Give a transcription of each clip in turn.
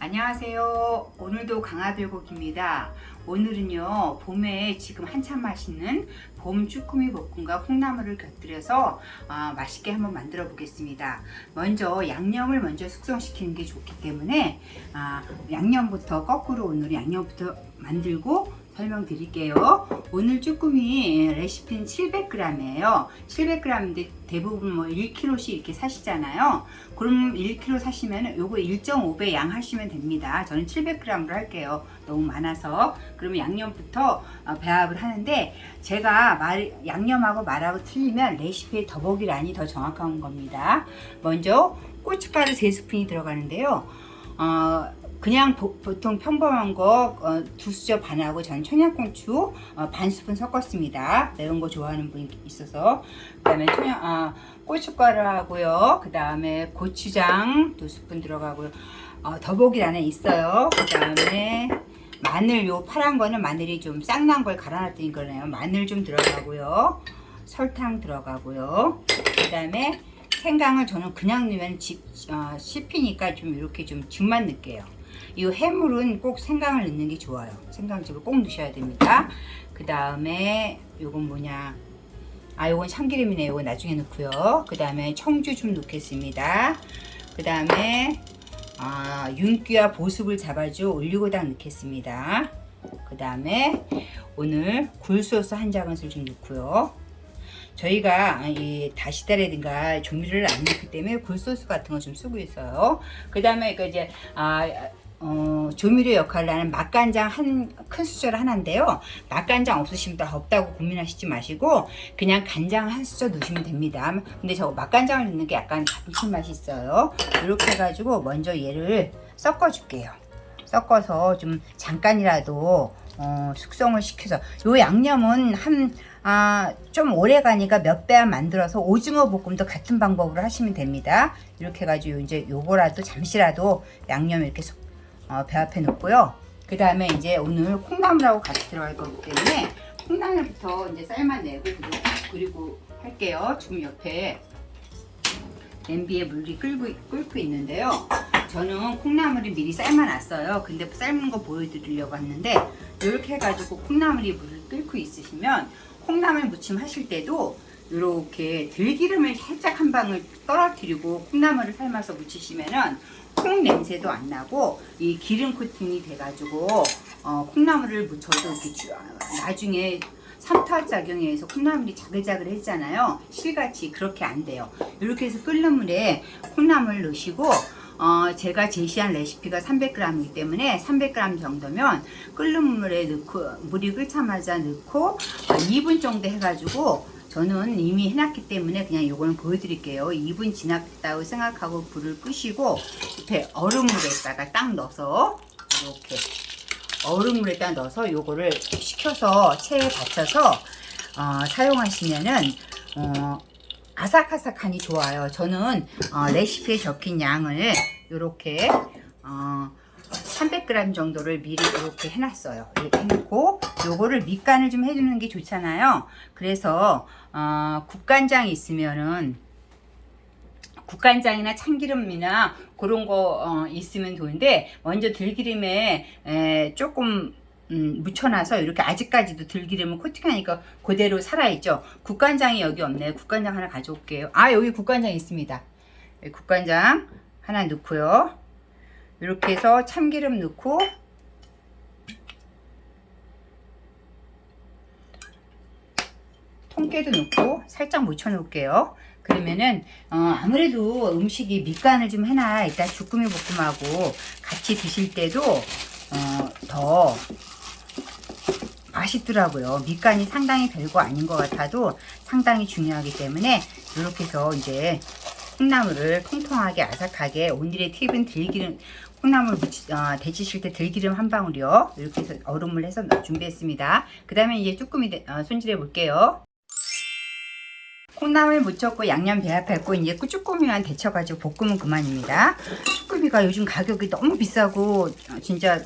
안녕하세요. 오늘도 강화들고기입니다. 오늘은요, 봄에 지금 한참 맛있는 봄 쭈꾸미 볶음과 콩나물을 곁들여서 맛있게 한번 만들어 보겠습니다. 먼저 양념을 먼저 숙성시키는 게 좋기 때문에 양념부터 거꾸로 오늘 양념부터 만들고 설명드릴게요. 오늘 쭈꾸미 레시피는 700g이에요. 700g인데 대부분 뭐 1kg씩 이렇게 사시잖아요. 그럼 1kg 사시면 요거 1.5배 양 하시면 됩니다. 저는 700g으로 할게요. 너무 많아서. 그러면 양념부터 배합을 하는데 제가 양념하고 말하고 틀리면 레시피의 더보기란이 더 정확한 겁니다. 먼저 고춧가루 3스푼이 들어가는데요. 그냥 보통 평범한 거 2수저 반하고 전 청양고추 반 스푼 섞었습니다. 매운 거 좋아하는 분이 있어서. 그 다음에 고춧가루하고요. 그 다음에 고추장 2스푼 들어가고요. 더보기란에 있어요. 그 다음에 마늘, 요 파란 거는 마늘이 좀 쌍난 걸 갈아놨더니 거네요. 마늘 좀 들어가고요. 설탕 들어가고요. 그 다음에 생강을 저는 그냥 넣으면 씹히니까 좀 이렇게 좀 즙만 넣을게요. 이 해물은 꼭 생강을 넣는 게 좋아요. 생강즙을 꼭 넣으셔야 됩니다. 그 다음에 요건 뭐냐, 요건 참기름이네요. 요건 나중에 넣고요. 그 다음에 청주 좀 넣겠습니다. 그 다음에 윤기와 보습을 잡아줄 올리고당 넣겠습니다. 그 다음에 오늘 굴소스 한 작은술 좀 넣고요. 저희가 이 다시다라든가 조미료를 안 넣기 때문에 굴소스 같은 거 좀 쓰고 있어요. 그 다음에 이제 조미료 역할을 하는 맛간장 큰 수저를 하나인데요. 맛간장 없으시면 없다고 고민하시지 마시고 그냥 간장 한 수저 넣으시면 됩니다. 근데 저 맛간장을 넣는 게 약간 감칠맛이 있어요. 이렇게 해가지고 먼저 얘를 섞어 줄게요. 섞어서 좀 잠깐이라도 숙성을 시켜서 요 양념은 좀 오래 가니까 몇 배안 만들어서 오징어 볶음도 같은 방법으로 하시면 됩니다. 이렇게 해가지고 이제 요거라도 잠시라도 양념 이렇게 배합해 놓고요. 그 다음에 이제 오늘 콩나물하고 같이 들어갈 거기 때문에 콩나물부터 이제 삶아내고 그리고 할게요. 지금 옆에 냄비에 물이 끓고 있는데요. 저는 콩나물이 미리 삶아놨어요. 근데 삶는 거 보여드리려고 했는데 이렇게 해가지고 콩나물이 물을 끓고 있으시면 콩나물 무침 하실 때도 이렇게 들기름을 살짝 한 방울 떨어뜨리고 콩나물을 삶아서 무치시면은 콩 냄새도 안 나고 이 기름 코팅이 돼가지고 콩나물을 무쳐도 이렇게 나중에 삼투압작용에 의해서 콩나물이 자글자글해지잖아요. 실같이 그렇게 안 돼요. 이렇게 해서 끓는 물에 콩나물 넣으시고 제가 제시한 레시피가 300g이기 때문에 300g 정도면 끓는 물에 넣고 물이 끓자마자 넣고 2분 정도 해가지고 저는 이미 해놨기 때문에 그냥 요거는 보여드릴게요. 2분 지났다고 생각하고 불을 끄시고 옆에 얼음물에다가 딱 넣어서 이렇게 얼음물에다 넣어서 요거를 식혀서 체에 받쳐서 사용하시면은 아삭아삭하니 좋아요. 저는 레시피에 적힌 양을 이렇게 300g 정도를 미리 이렇게 해놨어요. 이렇게 해놓고 요거를 밑간을 좀 해주는 게 좋잖아요. 그래서 국간장이 있으면은 국간장이나 참기름이나 그런 거 있으면 좋은데 먼저 들기름에 조금 묻혀놔서 이렇게 아직까지도 들기름을 코팅하니까 그대로 살아있죠. 국간장이 여기 없네요. 국간장 하나 가져올게요. 여기 국간장 있습니다. 여기 국간장 하나 넣고요. 이렇게 해서 참기름 넣고 통깨도 넣고 살짝 묻혀 놓을게요. 그러면은 아무래도 음식이 밑간을 좀 해놔야 이따 주꾸미 볶음하고 같이 드실 때도 더 맛있더라고요. 밑간이 상당히 별거 아닌 것 같아도 상당히 중요하기 때문에 이렇게 해서 이제 콩나물을 통통하게 아삭하게, 오늘의 팁은 들기름, 콩나물 데치실 때 들기름 한 방울이요. 이렇게 해서 얼음물 해서 준비했습니다. 그 다음에 이제 쭈꾸미 손질해 볼게요. 콩나물 무쳤고 양념 배합했고 이제 쭈꾸미만 데쳐가지고 볶으면 그만입니다. 쭈꾸미가 요즘 가격이 너무 비싸고 진짜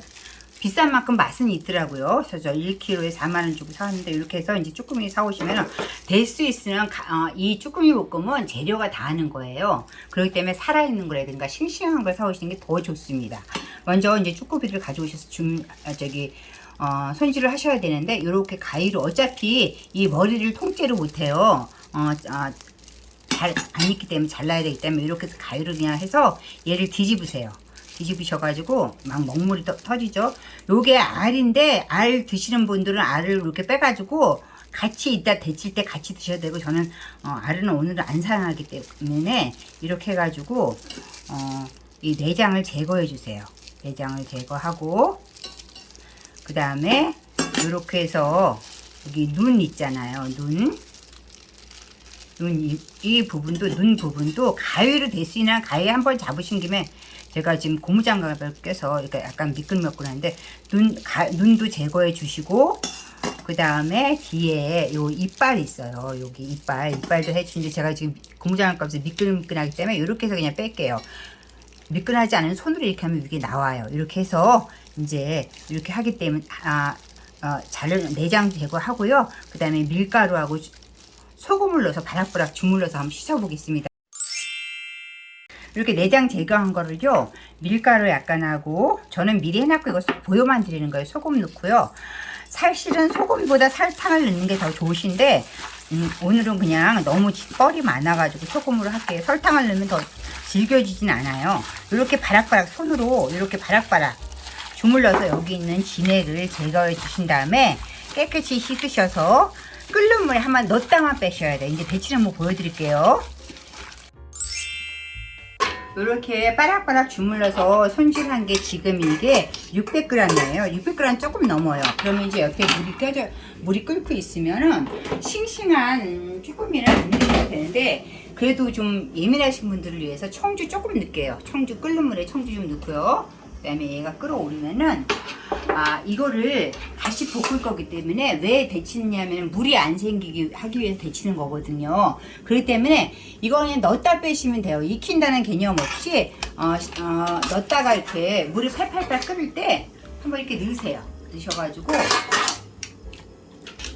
비싼 만큼 맛은 있더라고요. 그래서 저 1kg에 4만원 주고 사왔는데 이렇게 해서 이제 쭈꾸미 사오시면 될 수 있으면 이 쭈꾸미 볶음은 재료가 다 하는 거예요. 그렇기 때문에 살아있는 거라든가 싱싱한 걸 사오시는 게 더 좋습니다. 먼저 이제 쭈꾸미를 가져오셔서 손질을 하셔야 되는데, 이렇게 가위로, 어차피 이 머리를 통째로 못해요. 잘 안 익기 때문에 잘라야 되기 때문에 이렇게 가위로 그냥 해서 얘를 뒤집으세요. 뒤집으셔가지고 막 먹물이 터지죠. 요게 알인데, 알 드시는 분들은 알을 이렇게 빼가지고 같이 이따 데칠 때 같이 드셔도 되고, 저는 알은 오늘은 안 사용하기 때문에 이렇게 해가지고 이 내장을 제거해 주세요. 내장을 제거하고, 그 다음에 이렇게 해서 여기 눈 있잖아요. 이 부분도, 눈 부분도 가위로 될 수 있는 가위 한번 잡으신 김에, 제가 지금 고무장갑을 껴서 이렇게 약간 미끌미끌한데, 눈도 제거해 주시고, 그 다음에 뒤에 요 이빨 있어요. 여기 이빨도 해주는데, 제가 지금 고무장갑 껴서 미끌미끌하기 때문에 이렇게 해서 그냥 뺄게요. 미끈하지 않은 손으로 이렇게 하면 이게 나와요. 이렇게 해서 이제 이렇게 하기 때문에 내장 제거하고요. 그 다음에 밀가루하고 소금을 넣어서 바락바락 주물러서 한번 씻어보겠습니다. 이렇게 내장 제거한 거를요, 밀가루 약간 하고, 저는 미리 해놨고 이거 보여만 드리는 거예요. 소금 넣고요. 사실은 소금보다 설탕을 넣는 게 더 좋으신데, 오늘은 그냥 너무 뻘이 많아가지고 소금으로 할게요. 설탕을 넣으면 더 질겨지진 않아요. 이렇게 바락바락 손으로 이렇게 바락바락 주물러서 여기 있는 진액을 제거해 주신 다음에 깨끗이 씻으셔서 끓는 물에 한번 넣었다만 빼셔야 돼요. 이제 데치는 한번 보여드릴게요. 이렇게 바락바락 주물러서 손질한 게 지금 이게 600g이에요. 600g 조금 넘어요. 그러면 이제 옆에 물이 끓고 있으면은 싱싱한 쭈꾸미를 안 넣으셔도 되는데, 그래도 좀 예민하신 분들을 위해서 청주 조금 넣을게요. 청주, 끓는 물에 청주 좀 넣고요. 그 다음에 얘가 끓어오르면은 이거를 다시 볶을 거기 때문에, 왜 데치느냐면 물이 안 생기게 하기 위해서 데치는 거거든요. 그렇기 때문에 이거는 넣었다 빼시면 돼요. 익힌다는 개념 없이 넣었다가 이렇게 물이 팔팔팔 끓을 때 한번 이렇게 넣으세요. 넣으셔가지고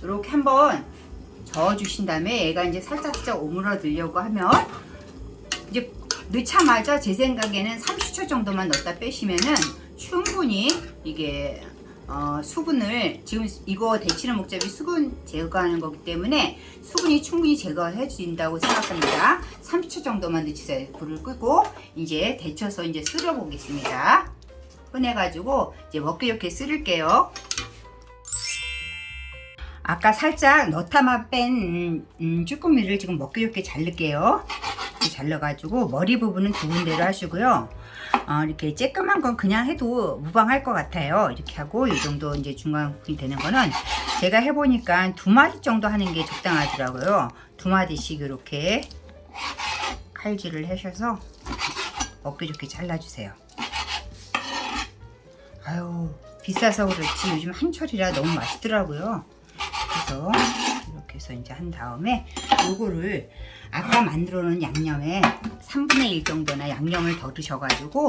이렇게 한번 저어주신 다음에, 얘가 이제 살짝 오므러들려고 하면, 이제 넣자마자 제 생각에는 30초 정도만 넣었다 빼시면은 충분히 이게 수분을, 지금 이거 데치는 목적이 수분 제거하는 거기 때문에 수분이 충분히 제거해 준다고 생각합니다. 30초 정도만 넣으세요. 불을 끄고 이제 데쳐서 이제 쓸어 보겠습니다. 꺼내가지고 이제 먹기 좋게 쓸을게요. 아까 살짝 넣다만 뺀 쭈꾸미를 지금 먹기 좋게 자를게요. 잘라가지고 머리 부분은 두 군데로 하시고요. 이렇게 쬐끔한 건 그냥 해도 무방할 것 같아요. 이렇게 하고, 이 정도 이제 중간 부분이 되는 거는 제가 해보니까 2마디 정도 하는 게 적당하더라고요. 2마디씩 이렇게 칼질을 하셔서 먹기 좋게 잘라주세요. 아유, 비싸서 그렇지 요즘 한철이라 너무 맛있더라고요. 그래서 이렇게 해서 이제 한 다음에 요거를 아까 만들어 놓은 양념에 3분의 1 정도나 양념을 더 드셔가지고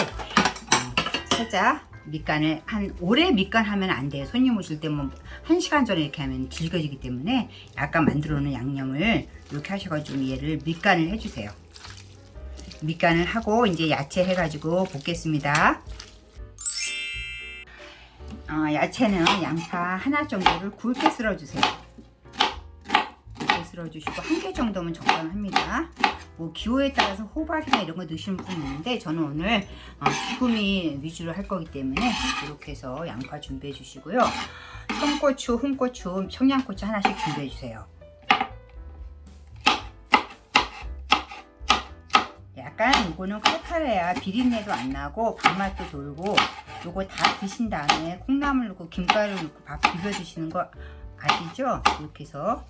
살짝 밑간을, 오래 밑간하면 안 돼요. 손님 오실 때 뭐 1시간 전에 이렇게 하면 질겨지기 때문에 약간 만들어 놓은 양념을 이렇게 하셔가지고 얘를 밑간을 해주세요. 밑간을 하고 이제 야채 해가지고 볶겠습니다. 야채는 양파 하나 정도를 굵게 썰어주세요. 굵게 썰어주시고 1개 정도면 적당합니다. 뭐 기호에 따라서 호박이나 이런 거 넣으시는 분이 있는데, 저는 오늘 쭈꾸미 위주로 할 거기 때문에 이렇게 해서 양파 준비해 주시고요. 청고추, 홍고추, 청양고추 하나씩 준비해 주세요. 약간 이거는 칼칼해야 비린내도 안 나고 밥맛도 돌고, 요거 다 드신 다음에 콩나물 넣고 김가루 넣고 밥 비벼 드시는 거 아시죠? 이렇게 해서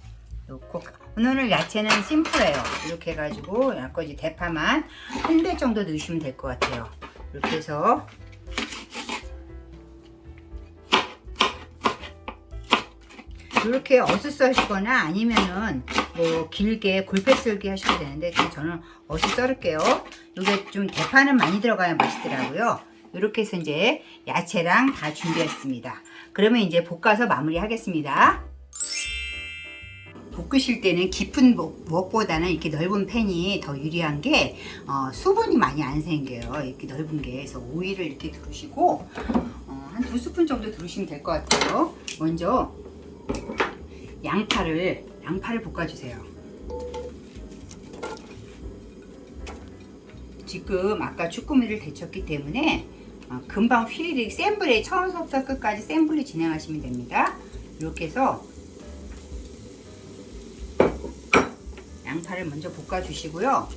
넣고, 오늘 야채는 심플해요. 이렇게 해가지고 약간 이제 대파만 1대 정도 넣으시면 될 것 같아요. 이렇게 해서 이렇게 어슷 썰거나 아니면은 뭐 길게 골패 썰기 하셔도 되는데, 저는 어슷 썰을게요. 이게 좀 대파는 많이 들어가야 맛있더라고요. 이렇게 해서 이제 야채랑 다 준비했습니다. 그러면 이제 볶아서 마무리 하겠습니다. 볶으실 때는 깊은 웍보다는 이렇게 넓은 팬이 더 유리한 게 수분이 많이 안 생겨요. 이렇게 넓은 게. 그래서 오일을 이렇게 두르시고 한 2스푼 정도 두르시면 될 것 같아요. 먼저 양파를 볶아주세요. 지금 아까 쭈꾸미를 데쳤기 때문에 금방 휘리릭 센 불에 처음부터 끝까지 센 불로 진행하시면 됩니다. 이렇게 해서 양파를 먼저 볶아주시고요.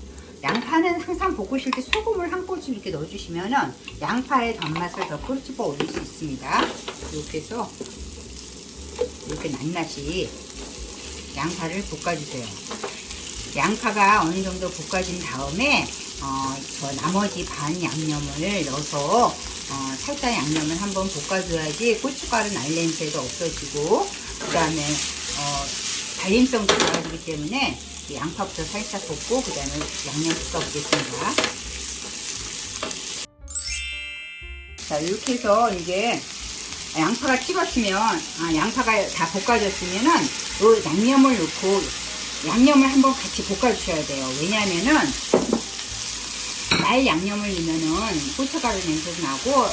양파는 항상 볶으실 때 소금을 한 꼬집 이렇게 넣어주시면은 양파의 단맛을 더 꼬집어 올릴 수 있습니다. 이렇게 해서 이렇게 낱낱이 양파를 볶아주세요. 양파가 어느 정도 볶아진 다음에 저 나머지 반 양념을 넣어서 살짝 양념을 한번 볶아줘야지 고춧가루 날 냄새도 없어지고 그 다음에 발림성도 좋아지기 때문에 양파부터 살짝 볶고 그 다음에 양념 볶아보겠습니다. 자, 이렇게 해서 이제 양파가 식었으면 양파가 다 볶아졌으면은 이 양념을 넣고 양념을 한번 같이 볶아주셔야 돼요. 왜냐하면은 날 양념을 넣으면은 고춧가루 냄새도 나고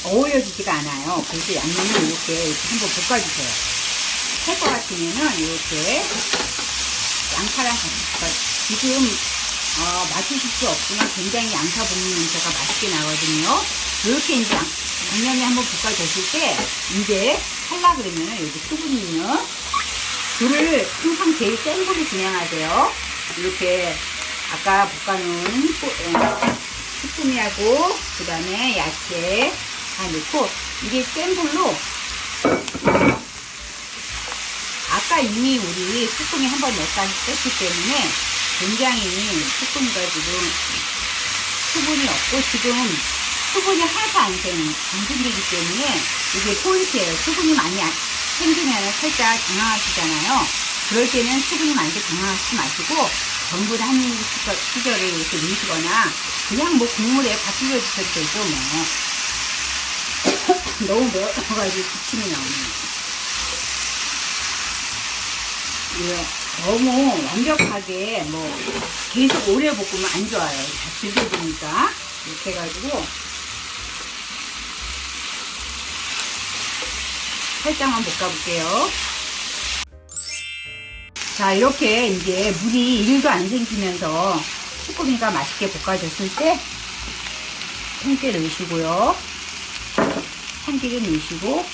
어울려지지가 않아요. 그래서 양념을 이렇게 한번 볶아주세요. 할 것 같으면은 이렇게 양파랑 같이 지금 맞추실 수 없지만 굉장히 양파 볶는 냄새가 맛있게 나거든요. 이렇게 이제 양념이 한번 볶아졌을 때 이제 할라 그러면은 여기 수분이 있는 불을 항상 제일 센 불로 진행하세요. 이렇게 아까 볶아놓은 쭈꾸미하고 그 다음에 야채 다 넣고 이게 센 불로 아까 이미 우리 쭈꾸미 한번 넣었기 때문에 굉장히 쭈꾸미가 지금 수분이 없고 지금 수분이 하나도 안 생기기 때문에 이게 포인트예요. 수분이 많이 생기면 살짝 당황하시잖아요. 그럴 때는 수분이 많이 당황하시지 마시고 전분 한 시절을 이렇게 넣으시거나 그냥 뭐 국물에 밥 비벼 주셔도 되죠 뭐. 너무 넣어가지고 기침이 나오네요. 너무 완벽하게 뭐 계속 오래 볶으면 안 좋아요. 다 질겨지니까 이렇게 해가지고 살짝만 볶아볼게요. 자, 이렇게 이제 물이 1도 안 생기면서 쭈꾸미가 맛있게 볶아졌을 때 참깨 넣으시고요. 참기름 넣으시고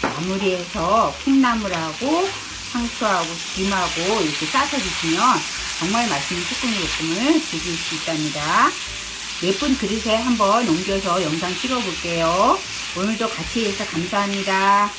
마무리해서 콩나물하고 상추하고 김하고 이렇게 싸서 드시면 정말 맛있는 쭈꾸미 볶음을 즐길 수 있답니다. 예쁜 그릇에 한번 옮겨서 영상 찍어 볼게요. 오늘도 같이 해서 감사합니다.